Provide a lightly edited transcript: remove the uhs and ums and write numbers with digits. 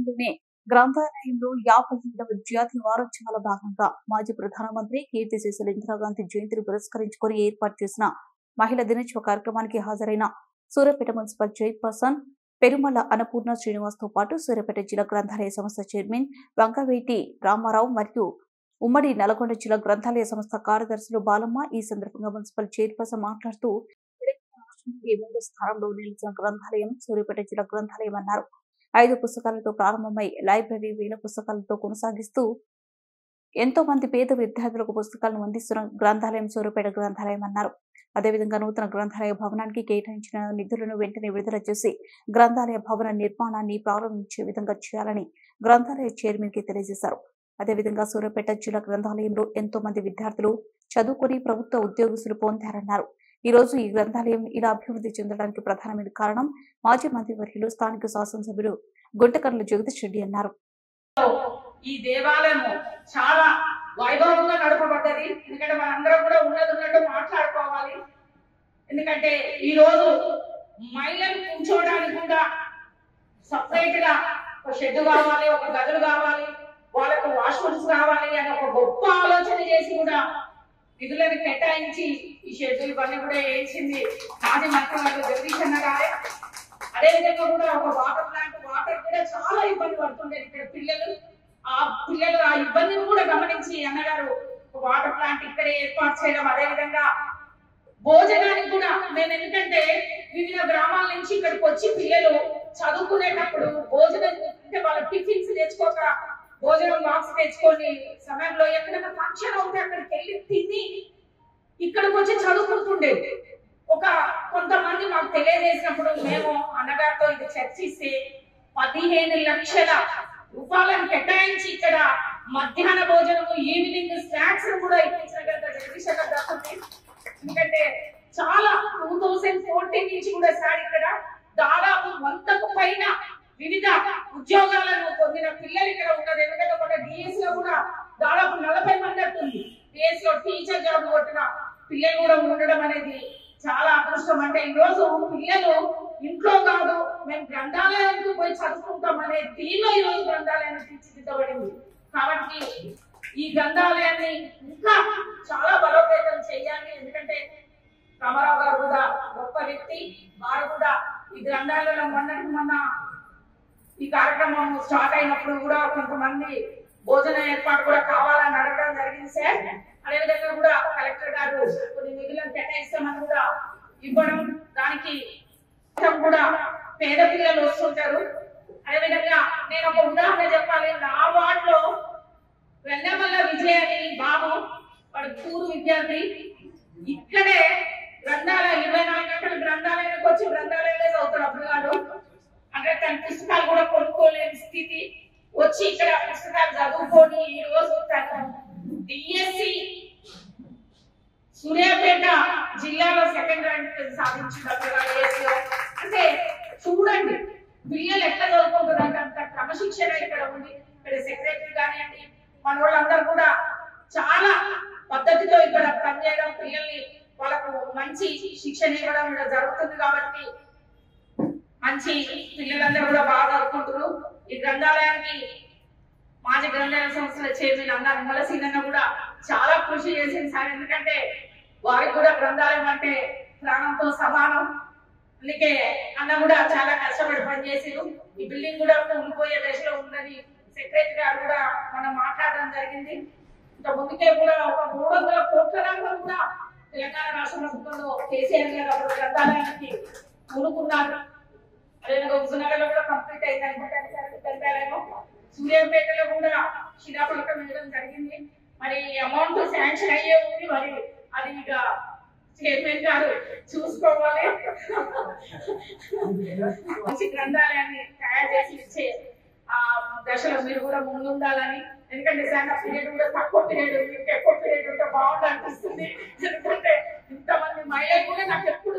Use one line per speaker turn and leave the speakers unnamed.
నగరంలోనే గ్రంథాలయంలో 57వ జాతీయ వారోత్సవాల భాగంగా మాజీ ప్రధానమంత్రి కీర్తిశేషులు ఇందిరాగాంధీ జయంతిని పురస్కరించుకొని ఏర్పాటు చేసిన మహిళా దినోత్సవ కార్యక్రమానికి హాజరైన సూర్యాపేట మున్సిపల్ చైర్పర్సన్ పెరుమల అన్నపూర్ణ శ్రీనివాస్తో పాటు సూర్యాపేట జిల్లా గ్రంథాలయ సంస్థ చైర్మన్ వంగవేటి రామారావు మరియు ఉమ్మడి నల్గొండ జిల్లా గ్రంథాలయ సంస్థ కార్యదర్శులు బాలమ్మ ఈ సందర్భంగా మున్సిపల్ చైర్పర్సన్ మాట్లాడుతూ మూడో స్థానంలో నిలిచిన గ్రంథాలయం సూర్యాపేట జిల్లా గ్రంథాలయం అన్నారు. 5 పుస్తకాలతో ప్రారంభమై లైబ్రరీ 1000 పుస్తకాలతో కొనసాగిస్తూ ఎంతో మంది పేద విద్యార్థులకు పుస్తకాలను అందిస్తున్న గ్రంథాలయం సూర్యాపేట గ్రంథాలయం అన్నారు. అదేవిధంగా నూతన గ్రంథాలయ భవనానికి కేటాయించిన నిధులను వెంటనే విడుదల చేసి గ్రంథాలయ భవన నిర్మాణాన్ని ప్రారంభించే విధంగా చేయాలని గ్రంథాలయ చైర్మన్ కి తెలియజేశారు. అదేవిధంగా సూర్యాపేట జిల్లా గ్రంథాలయంలో ఎంతో మంది విద్యార్థులు చదువుకుని ప్రభుత్వ ఉద్యోగస్తులు పొందారన్నారు. ఈ రోజు ఈ గ్రంథాలయం ఇలా అభివృద్ధి చెందడానికి ప్రధానమైన కారణం మాజీ మంత్రివర్యులు స్థానిక శాసనసభ్యులు గుంటకర్ల జగదీష్ రెడ్డి అన్నారు.
ఈ దేవాలయం చాలా వైభవంగా నడపబడ్డది. ఎందుకంటే మనందరం కూడా ఉన్నట్టు మాట్లాడుకోవాలి. ఎందుకంటే ఈ రోజు మహిళలు కూర్చోవడానికి కూడా సపరేట్ గా ఒక షెడ్ కావాలి, ఒక గదులు కావాలి, వాళ్ళకు వాష్రూమ్స్ కావాలి అని ఒక గొప్ప ఆలోచన చేసి కూడా నిధులను కేటాయించి ఈ షెడ్యూల్ ఇవన్నీ కూడా వేయించింది మాజీ మంత్రివర్యులు జగదీష్ అన్న గారే. అదేవిధంగా కూడా ఒక వాటర్ ప్లాంట్ వాటర్ కూడా చాలా ఇబ్బంది పడుతుండేది ఇక్కడ పిల్లలు ఆ ఇబ్బందిని కూడా గమనించి అన్నగారు వాటర్ ప్లాంట్ ఇక్కడ ఏర్పాటు చేయడం. అదేవిధంగా భోజనానికి కూడా నేను ఎందుకంటే వివిధ గ్రామాల నుంచి ఇక్కడికి వచ్చి పిల్లలు చదువుకునేటప్పుడు భోజనం అంటే వాళ్ళ టిఫిన్స్ తెచ్చుకోక భోజనం బాక్స్ తెచ్చుకొని సమయంలో ఎక్కడైనా ఫంక్షన్ అవుతే అక్కడికి వెళ్ళి తిని ఇక్కడికి వచ్చి చదువుకుంటుండేది. కొంతమంది మాకు తెలియజేసినప్పుడు మేము అన్నగారితో ఇది చర్చిస్తే 15 లక్షల రూపాయలను కేటాయించి ఇక్కడ మధ్యాహ్న భోజనము ఈవినింగ్ స్నాక్స్ కూడా ఇప్పించిన జగదీష్ అన్న దక్కుతుంది. ఎందుకంటే చాలా 2014 నుంచి కూడా సార్ ఇక్కడ దాదాపు 100కు పైన వివిధ ఉద్యోగాలను పొందిన పిల్లలు ఇక్కడ ఉన్నారు. ఎందుకంటే మన డిఎస్ లో కూడా దాదాపు 40 మంది అట్టుంది. డిఎస్ లో టీచర్ జాబ్ కొట్టిన పిల్లలు కూడా ఉండడం అనేది చాలా అదృష్టం. అంటే ఈ రోజు పిల్లలు ఇంట్లో కాదు మేము గ్రంథాలయానికి పోయి చదువుకుంటాం అనే దీనిలో ఈ రోజు గ్రంథాలయాన్ని తీర్చిదిద్దబడింది. కాబట్టి ఈ గ్రంథాలయాన్ని ఇంకా చాలా బలోపేతం చేయాలి. ఎందుకంటే రామారావు గారు కూడా గొప్ప వ్యక్తి. వారు కూడా ఈ గ్రంథాలయంలో మొన్న ఈ కార్యక్రమం స్టార్ట్ అయినప్పుడు కూడా కొంతమంది భోజన ఏర్పాటు కూడా కావాలని అడగడం జరిగింది సార్. అదేవిధంగా కూడా కలెక్టర్ గారు కొన్ని నిధులను కేటాయిస్తామని కూడా ఇవ్వడం, దానికి కూడా పేద పిల్లలు వస్తుంటారు. అదేవిధంగా నేను ఒక ఉదాహరణ చెప్పాలి. నా వార్డులో వెన్నమల్ల విజయ్ అని బాబు, వాడు పూర్వ విద్యార్థి. ఇక్కడే గ్రంథాలయం 24 గంటలు గ్రంథాలయానికి వచ్చి గ్రంథాలయంలో చదువుతాడు. అప్పుడు కాదు అంటే తన పుస్తకాలు కూడా కొనుక్కోలేని స్థితి వచ్చి ఇక్కడ పుస్తకాలు చదువుకొని ఈ రోజు తను డిఎస్సి సూర్యాపేట జిల్లాలో 2nd ర్యాంక్ సాధించినప్పుడు అంటే చూడండి పిల్లలు ఎట్లా చదువుకుంటున్నారు. అంత క్రమశిక్షణ ఇక్కడ ఉంది. ఇక్కడ సెక్రటరీ కానివ్వండి మన వాళ్ళందరూ కూడా చాలా పద్ధతితో ఇక్కడ పనిచేయడం, పిల్లల్ని వాళ్ళకు మంచి శిక్షణ ఇవ్వడం ఇక్కడ జరుగుతుంది. కాబట్టి మంచి పిల్లలందరూ కూడా బాగా చదువుకుంటారు. ఈ గ్రంథాలయానికి మాజీ గ్రంథాలయ సంస్థల చైర్మన్ అన్న నిమ్మలసీనన్న కూడా చాలా కృషి చేసింది సార్. ఎందుకంటే వారికి కూడా గ్రంథాలయం అంటే ప్రాణంతో సమానం. అందుకే అన్న కూడా చాలా కష్టపడి పనిచేసారు. ఈ బిల్డింగ్ కూడా ఉండిపోయే దశలో ఉందని సెక్రటరీ గారు కూడా మనం మాట్లాడడం జరిగింది. ఇంకా ముందుకే కూడా ఒక 300 కోట్ల రంగం కూడా తెలంగాణ రాష్ట్ర ప్రభుత్వంలో కేసీఆర్ గారు అప్పుడు గ్రంథాలయానికి కొనుక్కున్నారు. అదేవిధంగా హుజూర్నగర్లో కూడా కంప్లీట్ అయింది అనుకుంటాను సార్ గ్రంథాలయం. సూర్యాపేటలో కూడా శిలాఫలకం వేయడం జరిగింది. మరి అమౌంట్ శాంక్షన్ అయ్యే ఉంది. మరి అది ఇక చైర్మన్ గారు చూసుకోవాలి. మంచి గ్రంథాలయాన్ని తయారు చేసి ఇచ్చే ఆ దశలో మీరు కూడా ముందుండాలని. ఎందుకంటే నిజంగా పీరియడ్ కూడా తక్కువ పీరియడ్, ఎక్కువ పీరియడ్ ఉంటే బాగుంది అనిపిస్తుంది. ఎందుకంటే ఇంతమంది మహిళలు కూడా నాకు ఎప్పుడు